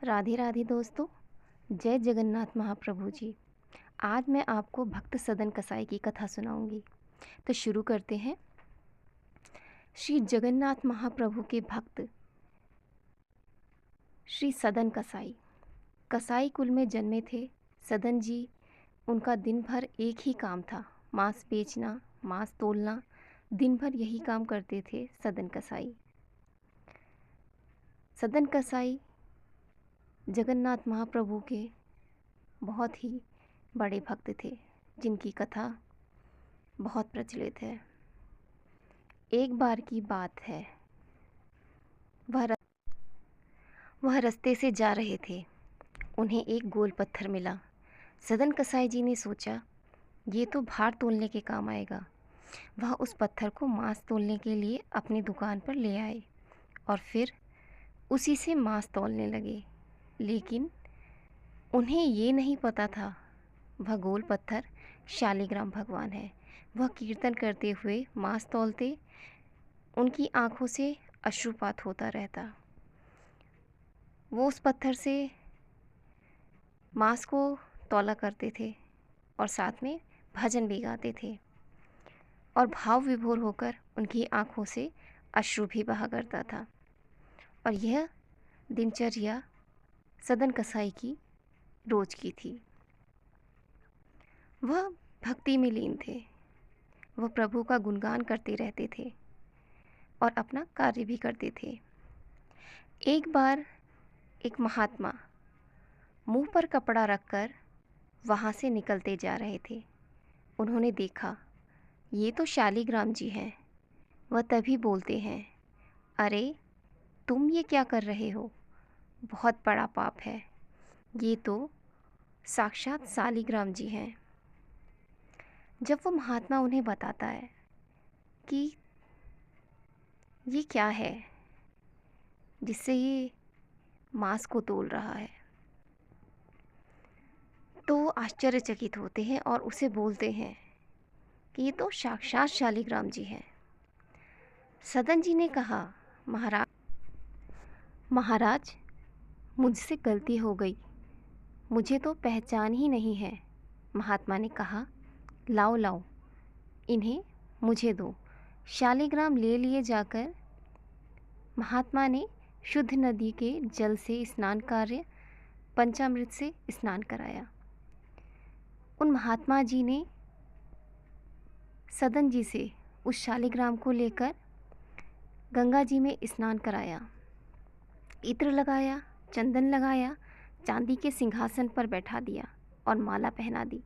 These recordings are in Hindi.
राधे राधे दोस्तों। जय जगन्नाथ महाप्रभु जी। आज मैं आपको भक्त सदन कसाई की कथा सुनाऊंगी। तो शुरू करते हैं। श्री जगन्नाथ महाप्रभु के भक्त श्री सदन कसाई कसाई कुल में जन्मे थे। सदन जी, उनका दिन भर एक ही काम था, मांस बेचना, मांस तोलना। दिन भर यही काम करते थे सदन कसाई। सदन कसाई जगन्नाथ महाप्रभु के बहुत ही बड़े भक्त थे, जिनकी कथा बहुत प्रचलित है। एक बार की बात है, वह र- वह रास्ते से जा रहे थे। उन्हें एक गोल पत्थर मिला। सदन कसाई जी ने सोचा, ये तो भार तोलने के काम आएगा। वह उस पत्थर को मांस तोलने के लिए अपनी दुकान पर ले आए और फिर उसी से मांस तोलने लगे। लेकिन उन्हें ये नहीं पता था, वह गोल पत्थर शालिग्राम भगवान है। वह कीर्तन करते हुए मांस तौलते, उनकी आंखों से अश्रुपात होता रहता। वो उस पत्थर से मांस को तौला करते थे और साथ में भजन भी गाते थे, और भाव विभोर होकर उनकी आंखों से अश्रु भी बहा करता था। और यह दिनचर्या सदन कसाई की रोज की थी। वह भक्ति में लीन थे। वह प्रभु का गुणगान करते रहते थे और अपना कार्य भी करते थे। एक बार एक महात्मा मुंह पर कपड़ा रखकर वहाँ से निकलते जा रहे थे। उन्होंने देखा, ये तो शालिग्राम जी हैं। वह तभी बोलते हैं, अरे तुम ये क्या कर रहे हो? बहुत बड़ा पाप है। ये तो साक्षात शालिग्राम जी हैं। जब वो महात्मा उन्हें बताता है कि ये क्या है जिससे ये मांस को तोल रहा है, तो वो आश्चर्यचकित होते हैं और उसे बोलते हैं कि ये तो साक्षात शालिग्राम जी हैं। सदन जी ने कहा, महाराज महाराज मुझसे गलती हो गई, मुझे तो पहचान ही नहीं है। महात्मा ने कहा, लाओ लाओ, इन्हें मुझे दो। शालिग्राम ले लिए जाकर महात्मा ने शुद्ध नदी के जल से स्नान कार्य, पंचामृत से स्नान कराया। उन महात्मा जी ने सदन जी से उस शालिग्राम को लेकर गंगा जी में स्नान कराया, इत्र लगाया, चंदन लगाया, चांदी के सिंहासन पर बैठा दिया और माला पहना दी।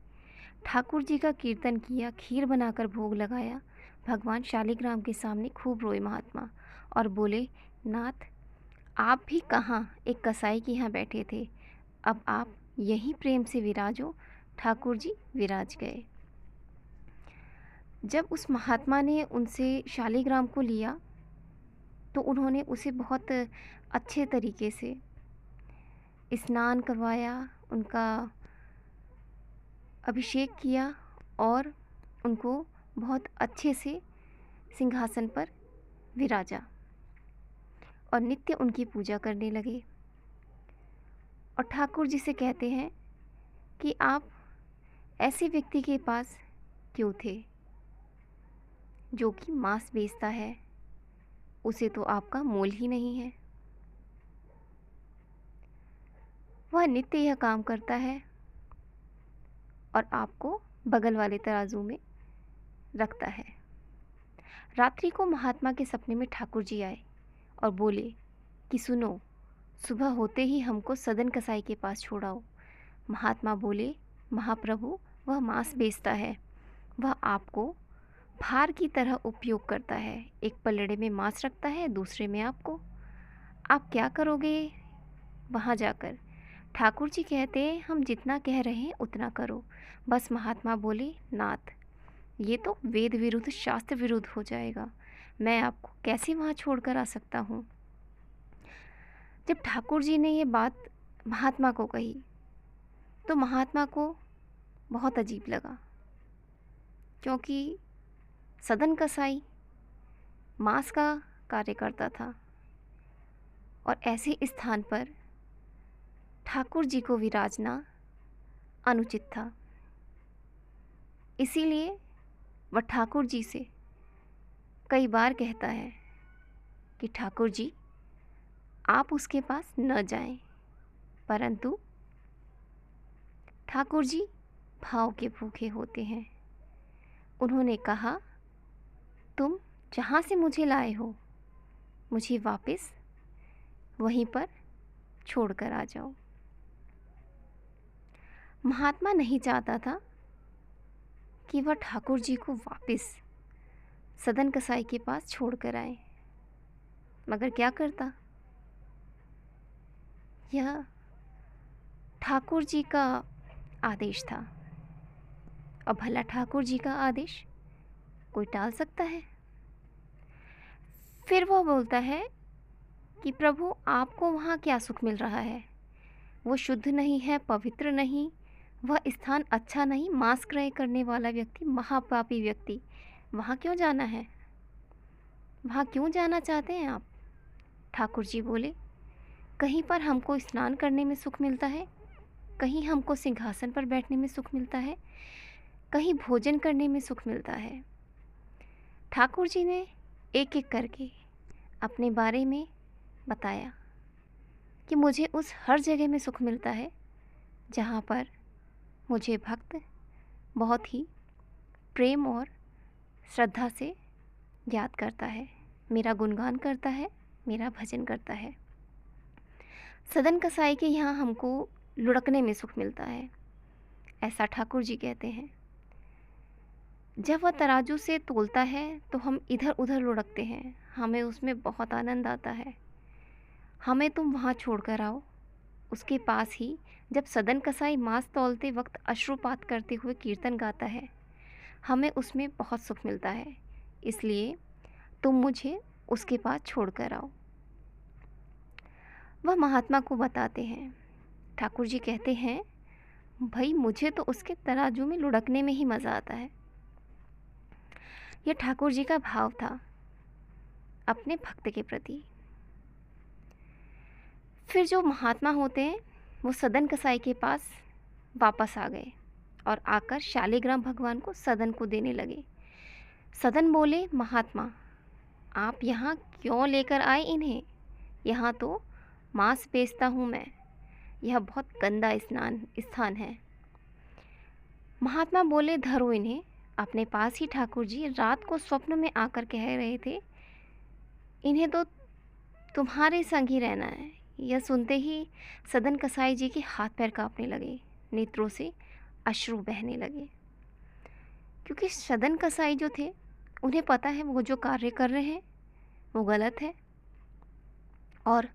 ठाकुर जी का कीर्तन किया, खीर बनाकर भोग लगाया। भगवान शालिग्राम के सामने खूब रोए महात्मा और बोले, नाथ आप भी कहाँ एक कसाई के यहाँ बैठे थे, अब आप यहीं प्रेम से विराजो। ठाकुर जी विराज गए। जब उस महात्मा ने उनसे शालिग्राम को लिया तो उन्होंने उसे बहुत अच्छे तरीके से स्नान करवाया, उनका अभिषेक किया और उनको बहुत अच्छे से सिंहासन पर विराजा और नित्य उनकी पूजा करने लगे। और ठाकुर जी से कहते हैं कि आप ऐसे व्यक्ति के पास क्यों थे जो कि मांस बेचता है, उसे तो आपका मोल ही नहीं है। वह नित्य यह काम करता है और आपको बगल वाले तराजू में रखता है। रात्रि को महात्मा के सपने में ठाकुर जी आए और बोले कि सुनो, सुबह होते ही हमको सदन कसाई के पास छोड़ाओ। महात्मा बोले, महाप्रभु वह मांस बेचता है, वह आपको भार की तरह उपयोग करता है। एक पलड़े में मांस रखता है, दूसरे में आपको। आप क्या करोगे वहाँ जाकर? ठाकुर जी कहते, हम जितना कह रहे हैं उतना करो। बस महात्मा बोले, नाथ ये तो वेद विरुद्ध, शास्त्र विरुद्ध हो जाएगा, मैं आपको कैसे वहाँ छोड़कर आ सकता हूँ। जब ठाकुर जी ने ये बात महात्मा को कही तो महात्मा को बहुत अजीब लगा, क्योंकि सदन कसाई मांस का कार्य करता था और ऐसे स्थान पर ठाकुर जी को विराजना अनुचित था। इसीलिए वह ठाकुर जी से कई बार कहता है कि ठाकुर जी, आप उसके पास न जाएं। परंतु ठाकुर जी भाव के भूखे होते हैं। उन्होंने कहा, तुम जहाँ से मुझे लाए हो, मुझे वापस वहीं पर छोड़कर आ जाओ। महात्मा नहीं चाहता था कि वह ठाकुर जी को वापस सदन कसाई के पास छोड़कर आए, मगर क्या करता, यह ठाकुर जी का आदेश था। और भला ठाकुर जी का आदेश कोई टाल सकता है? फिर वह बोलता है कि प्रभु, आपको वहाँ क्या सुख मिल रहा है? वो शुद्ध नहीं है, पवित्र नहीं, वह स्थान अच्छा नहीं। मांस क्रय करने वाला व्यक्ति, महापापी व्यक्ति, वहाँ क्यों जाना है? वहाँ क्यों जाना चाहते हैं आप? ठाकुर जी बोले, कहीं पर हमको स्नान करने में सुख मिलता है, कहीं हमको सिंहासन पर बैठने में सुख मिलता है, कहीं भोजन करने में सुख मिलता है। ठाकुर जी ने एक एक करके अपने बारे में बताया कि मुझे उस हर जगह में सुख मिलता है जहाँ पर मुझे भक्त बहुत ही प्रेम और श्रद्धा से याद करता है, मेरा गुणगान करता है, मेरा भजन करता है। सदन कसाई के यहाँ हमको लुढ़कने में सुख मिलता है, ऐसा ठाकुर जी कहते हैं। जब वह तराजू से तोलता है तो हम इधर उधर लुढ़कते हैं, हमें उसमें बहुत आनंद आता है। हमें तुम वहाँ छोड़कर आओ, उसके पास ही। जब सदन कसाई मांस तौलते वक्त अश्रुपात करते हुए कीर्तन गाता है, हमें उसमें बहुत सुख मिलता है। इसलिए तुम मुझे उसके पास छोड़कर आओ। वह महात्मा को बताते हैं। ठाकुर जी कहते हैं, भाई मुझे तो उसके तराजू में लुढ़कने में ही मज़ा आता है। यह ठाकुर जी का भाव था अपने भक्त के प्रति। फिर जो महात्मा होते हैं वो सदन कसाई के पास वापस आ गए और आकर शालिग्राम भगवान को सदन को देने लगे। सदन बोले, महात्मा आप यहाँ क्यों लेकर आए इन्हें? यहाँ तो मांस बेचता हूँ मैं, यह बहुत गंदा स्थान है। महात्मा बोले, धरो इन्हें अपने पास ही। ठाकुर जी रात को स्वप्न में आकर कह रहे थे, इन्हें तो तुम्हारे संग ही रहना है। यह सुनते ही सदन कसाई जी के हाथ पैर कांपने लगे, नेत्रों से अश्रु बहने लगे, क्योंकि सदन कसाई जो थे उन्हें पता है वो जो कार्य कर रहे हैं वो गलत है और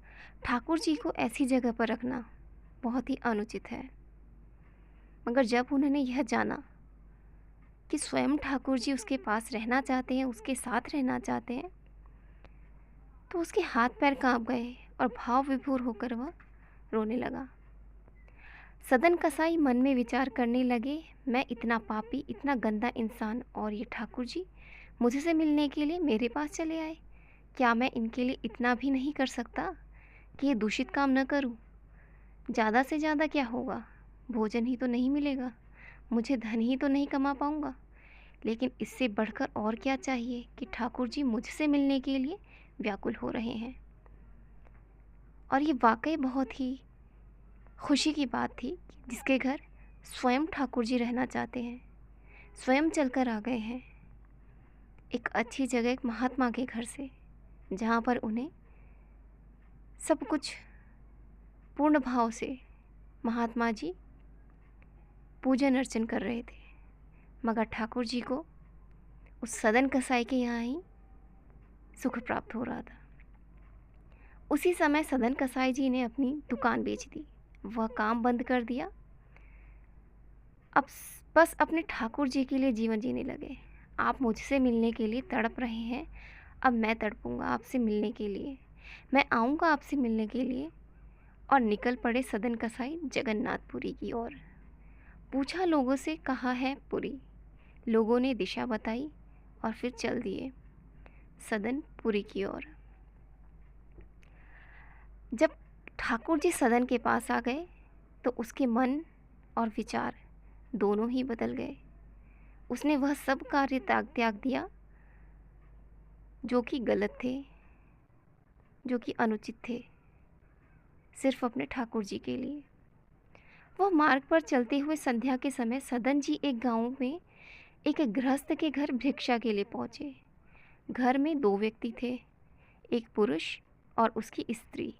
ठाकुर जी को ऐसी जगह पर रखना बहुत ही अनुचित है। मगर जब उन्होंने यह जाना कि स्वयं ठाकुर जी उसके पास रहना चाहते हैं, उसके साथ रहना चाहते हैं, तो उसके हाथ पैर कांप गए और भाव विभोर होकर वह रोने लगा। सदन कसाई मन में विचार करने लगे, मैं इतना पापी, इतना गंदा इंसान, और ये ठाकुर जी मुझसे मिलने के लिए मेरे पास चले आए। क्या मैं इनके लिए इतना भी नहीं कर सकता कि ये दूषित काम न करूं? ज़्यादा से ज़्यादा क्या होगा, भोजन ही तो नहीं मिलेगा, मुझे धन ही तो नहीं कमा पाऊंगा, लेकिन इससे बढ़कर और क्या चाहिए कि ठाकुर जी मुझसे मिलने के लिए व्याकुल हो रहे हैं। और ये वाकई बहुत ही खुशी की बात थी कि जिसके घर स्वयं ठाकुर जी रहना चाहते हैं, स्वयं चलकर आ गए हैं एक अच्छी जगह, एक महात्मा के घर से, जहाँ पर उन्हें सब कुछ पूर्ण भाव से महात्मा जी पूजन अर्चन कर रहे थे। मगर ठाकुर जी को उस सदन कसाई के यहाँ ही सुख प्राप्त हो रहा था। उसी समय सदन कसाई जी ने अपनी दुकान बेच दी, वह काम बंद कर दिया। अब बस अपने ठाकुर जी के लिए जीवन जीने लगे। आप मुझसे मिलने के लिए तड़प रहे हैं, अब मैं तड़पूंगा आपसे मिलने के लिए, मैं आऊँगा आपसे मिलने के लिए। और निकल पड़े सदन कसाई जगन्नाथपुरी की ओर। पूछा लोगों से, कहाँ है पुरी? लोगों ने दिशा बताई और फिर चल दिए सदन पुरी की ओर। जब ठाकुर जी सदन के पास आ गए तो उसके मन और विचार दोनों ही बदल गए। उसने वह सब कार्य त्याग त्याग दिया जो कि गलत थे, जो कि अनुचित थे, सिर्फ अपने ठाकुर जी के लिए। वह मार्ग पर चलते हुए संध्या के समय सदन जी एक गांव में एक गृहस्थ के घर भिक्षा के लिए पहुंचे। घर में दो व्यक्ति थे, एक पुरुष और उसकी स्त्री।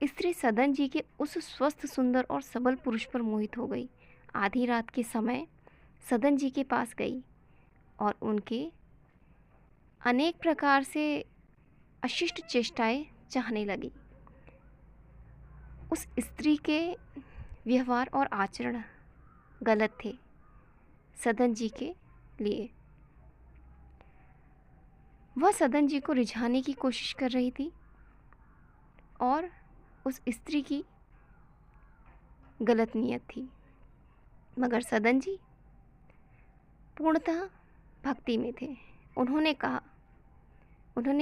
स्त्री सदन जी के उस स्वस्थ, सुंदर और सबल पुरुष पर मोहित हो गई। आधी रात के समय सदन जी के पास गई और उनके अनेक प्रकार से अशिष्ट चेष्टाएं चाहने लगी। उस स्त्री के व्यवहार और आचरण गलत थे सदन जी के लिए। वह सदन जी को रिझाने की कोशिश कर रही थी और उस स्त्री की गलत नीयत थी, मगर सदन जी पूर्णतः भक्ति में थे। उन्होंने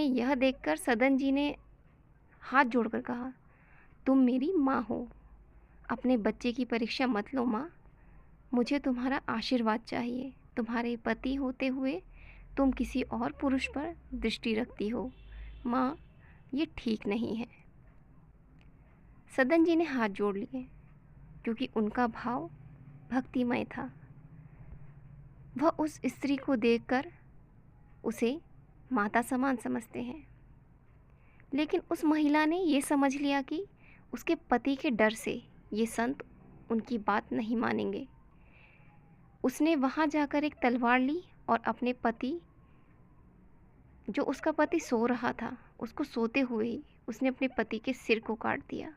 यह देखकर सदन जी ने हाथ जोड़कर कहा, तुम मेरी माँ हो, अपने बच्चे की परीक्षा मत लो माँ, मुझे तुम्हारा आशीर्वाद चाहिए। तुम्हारे पति होते हुए तुम किसी और पुरुष पर दृष्टि रखती हो माँ, ये ठीक नहीं है। सदन जी ने हाथ जोड़ लिए क्योंकि उनका भाव भक्तिमय था। वह उस स्त्री को देखकर उसे माता समान समझते हैं, लेकिन उस महिला ने ये समझ लिया कि उसके पति के डर से ये संत उनकी बात नहीं मानेंगे। उसने वहाँ जाकर एक तलवार ली और अपने पति, जो उसका पति सो रहा था, उसको सोते हुए ही उसने अपने पति के सिर को काट दिया।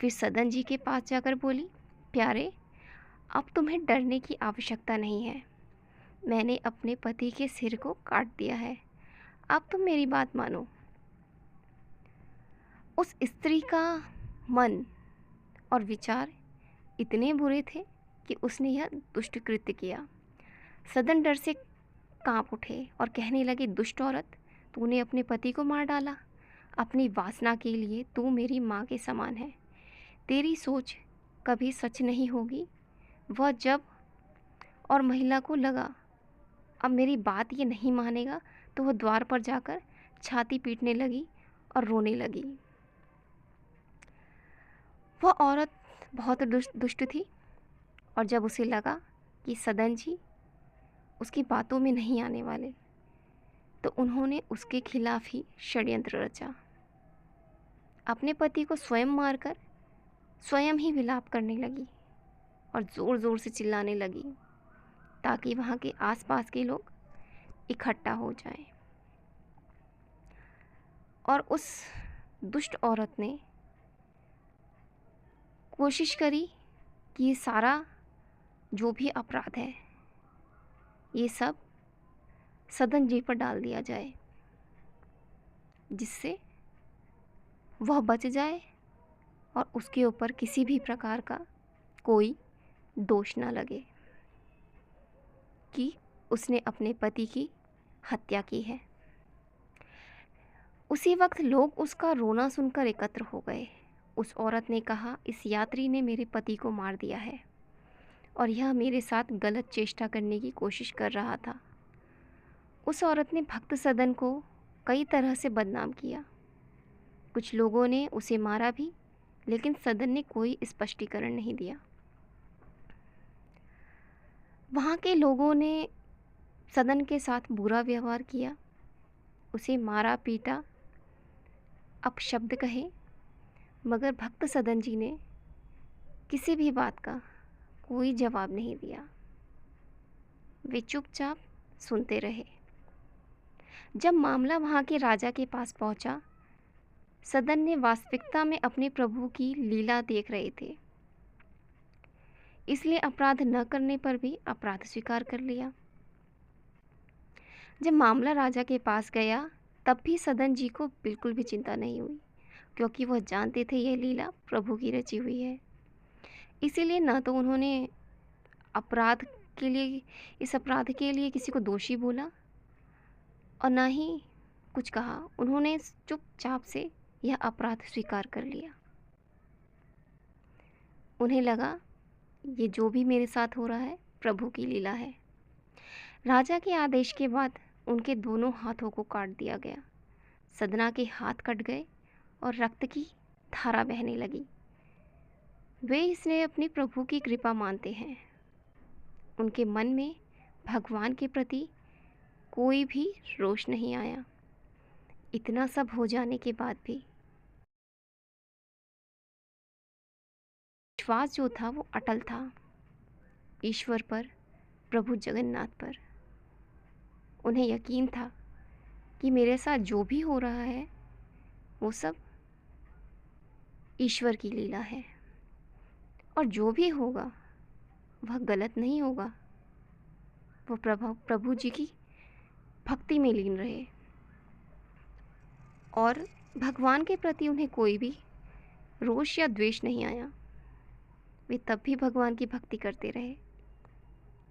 फिर सदन जी के पास जाकर बोली, प्यारे, अब तुम्हें डरने की आवश्यकता नहीं है। मैंने अपने पति के सिर को काट दिया है, अब तुम मेरी बात मानो। उस स्त्री का मन और विचार इतने बुरे थे कि उसने यह दुष्ट कृत्य किया। सदन डर से कांप उठे और कहने लगे, दुष्ट औरत, तूने अपने पति को मार डाला। अपनी वासना के लिए तू मेरी माँ के समान है। तेरी सोच कभी सच नहीं होगी। वह जब और महिला को लगा अब मेरी बात ये नहीं मानेगा, तो वह द्वार पर जाकर छाती पीटने लगी और रोने लगी। वह औरत बहुत दुष्ट थी और जब उसे लगा कि सदन जी उसकी बातों में नहीं आने वाले, तो उन्होंने उसके खिलाफ ही षड्यंत्र रचा। अपने पति को स्वयं मारकर स्वयं ही विलाप करने लगी और ज़ोर ज़ोर से चिल्लाने लगी ताकि वहाँ के आसपास के लोग इकट्ठा हो जाएं। और उस दुष्ट औरत ने कोशिश करी कि ये सारा जो भी अपराध है ये सब सदन जी पर डाल दिया जाए, जिससे वह बच जाए और उसके ऊपर किसी भी प्रकार का कोई दोष न लगे कि उसने अपने पति की हत्या की है। उसी वक्त लोग उसका रोना सुनकर एकत्र हो गए। उस औरत ने कहा, इस यात्री ने मेरे पति को मार दिया है और यह मेरे साथ गलत चेष्टा करने की कोशिश कर रहा था। उस औरत ने भक्त सदन को कई तरह से बदनाम किया। कुछ लोगों ने उसे मारा भी, लेकिन सदन ने कोई स्पष्टीकरण नहीं दिया। वहाँ के लोगों ने सदन के साथ बुरा व्यवहार किया, उसे मारा पीटा, अपशब्द कहे, मगर भक्त सदन जी ने किसी भी बात का कोई जवाब नहीं दिया। वे चुपचाप सुनते रहे। जब मामला वहाँ के राजा के पास पहुँचा, सदन ने वास्तविकता में अपने प्रभु की लीला देख रहे थे, इसलिए अपराध न करने पर भी अपराध स्वीकार कर लिया। जब मामला राजा के पास गया, तब भी सदन जी को बिल्कुल भी चिंता नहीं हुई, क्योंकि वह जानते थे यह लीला प्रभु की रची हुई है। इसीलिए न तो उन्होंने इस अपराध के लिए किसी को दोषी बोला और ना ही कुछ कहा। उन्होंने चुपचाप से यह अपराध स्वीकार कर लिया। उन्हें लगा ये जो भी मेरे साथ हो रहा है प्रभु की लीला है। राजा के आदेश के बाद उनके दोनों हाथों को काट दिया गया। सदना के हाथ कट गए और रक्त की धारा बहने लगी। वे इसने अपने प्रभु की कृपा मानते हैं। उनके मन में भगवान के प्रति कोई भी रोष नहीं आया। इतना सब हो जाने के बाद भी विश्वास जो था वो अटल था, ईश्वर पर, प्रभु जगन्नाथ पर। उन्हें यकीन था कि मेरे साथ जो भी हो रहा है वो सब ईश्वर की लीला है, और जो भी होगा वह गलत नहीं होगा। वो प्रभु जी की भक्ति में लीन रहे और भगवान के प्रति उन्हें कोई भी रोष या द्वेष नहीं आया। वे तब भी भगवान की भक्ति करते रहे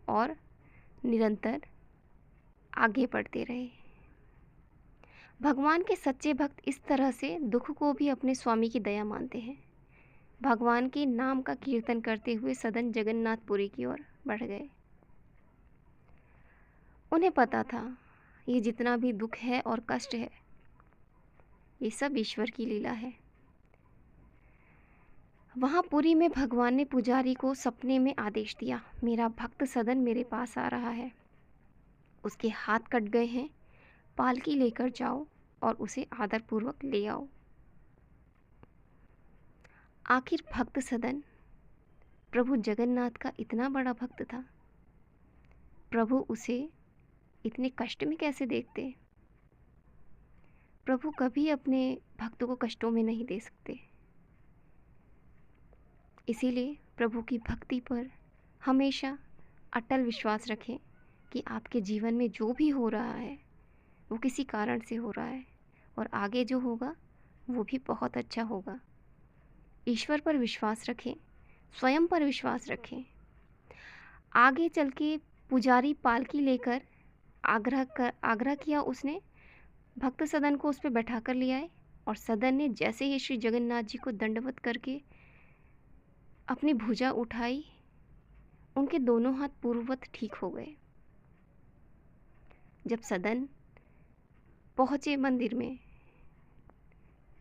और निरंतर आगे बढ़ते रहे। भगवान के सच्चे भक्त इस तरह से दुख को भी अपने स्वामी की दया मानते हैं। भगवान के नाम का कीर्तन करते हुए सदन जगन्नाथपुरी की ओर बढ़ गए। उन्हें पता था ये जितना भी दुख है और कष्ट है ये सब ईश्वर की लीला है। वहाँ पुरी में भगवान ने पुजारी को सपने में आदेश दिया, मेरा भक्त सदन मेरे पास आ रहा है, उसके हाथ कट गए हैं, पालकी लेकर जाओ और उसे आदरपूर्वक ले आओ। आखिर भक्त सदन प्रभु जगन्नाथ का इतना बड़ा भक्त था, प्रभु उसे इतने कष्ट में कैसे देखते? प्रभु कभी अपने भक्त को कष्टों में नहीं दे सकते। इसीलिए प्रभु की भक्ति पर हमेशा अटल विश्वास रखें कि आपके जीवन में जो भी हो रहा है वो किसी कारण से हो रहा है और आगे जो होगा वो भी बहुत अच्छा होगा। ईश्वर पर विश्वास रखें, स्वयं पर विश्वास रखें। आगे चल के पुजारी पालकी लेकर आग्रह किया उसने, भक्त सदन को उस पर बैठा कर ले आए और सदन ने जैसे ही श्री जगन्नाथ जी को दंडवत करके अपनी भुजा उठाई, उनके दोनों हाथ पूर्ववत ठीक हो गए। जब सदन पहुँचे मंदिर में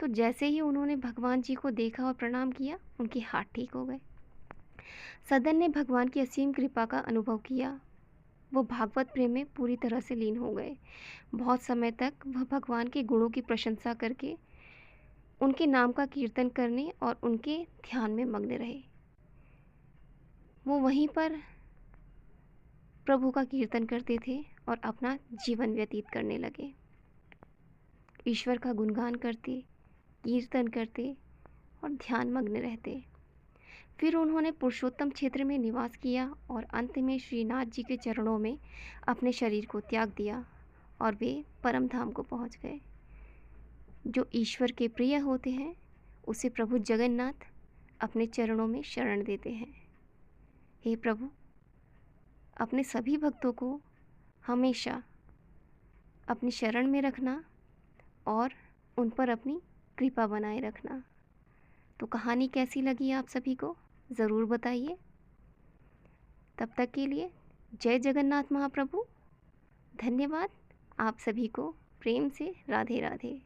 तो जैसे ही उन्होंने भगवान जी को देखा और प्रणाम किया, उनके हाथ ठीक हो गए। सदन ने भगवान की असीम कृपा का अनुभव किया। वो भागवत प्रेम में पूरी तरह से लीन हो गए। बहुत समय तक वह भगवान के गुणों की प्रशंसा करके उनके नाम का कीर्तन करने और उनके ध्यान में मग्न रहे। वो वहीं पर प्रभु का कीर्तन करते थे और अपना जीवन व्यतीत करने लगे। ईश्वर का गुणगान करते, कीर्तन करते और ध्यान मग्न रहते। फिर उन्होंने पुरुषोत्तम क्षेत्र में निवास किया और अंत में श्रीनाथ जी के चरणों में अपने शरीर को त्याग दिया और वे परम धाम को पहुंच गए। जो ईश्वर के प्रिय होते हैं उसे प्रभु जगन्नाथ अपने चरणों में शरण देते हैं। हे प्रभु, अपने सभी भक्तों को हमेशा अपनी शरण में रखना और उन पर अपनी कृपा बनाए रखना। तो कहानी कैसी लगी आप सभी को ज़रूर बताइए। तब तक के लिए जय जगन्नाथ महाप्रभु। धन्यवाद। आप सभी को प्रेम से राधे राधे।